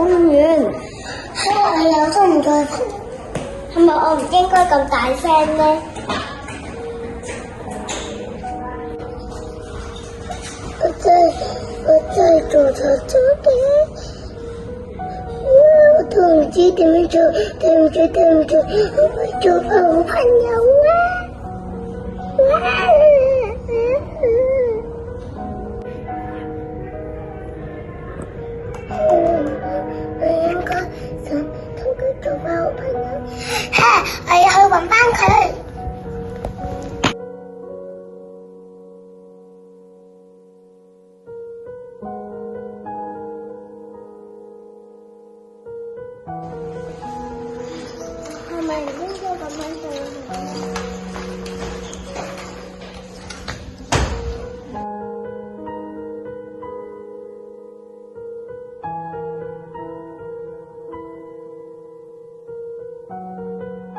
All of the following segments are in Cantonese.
咁遠。我有都唔再朋友，係咪我唔應該咁大聲呢？我真係做錯咗嘅，我都唔知點樣做，對唔住，我會做個好朋友啊！我應該想同佢做個好朋友，我要去搵返佢。係咪唔應該咁樣做？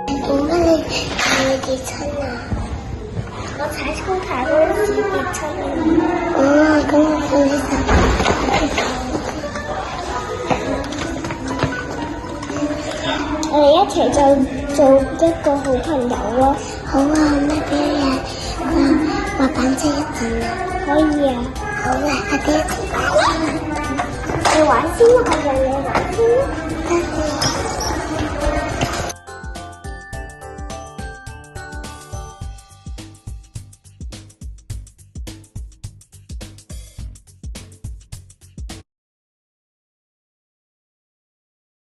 點解你跌親啊？我踩高軚嗰陣時跌親啊！哦，咁我放啲手。我哋一齊做一個好朋友咯。好啊，咩表演？滑板車一陣啊。可以啊。好啊，我哋一齊玩。你玩先啦，我讓你玩先啦。得。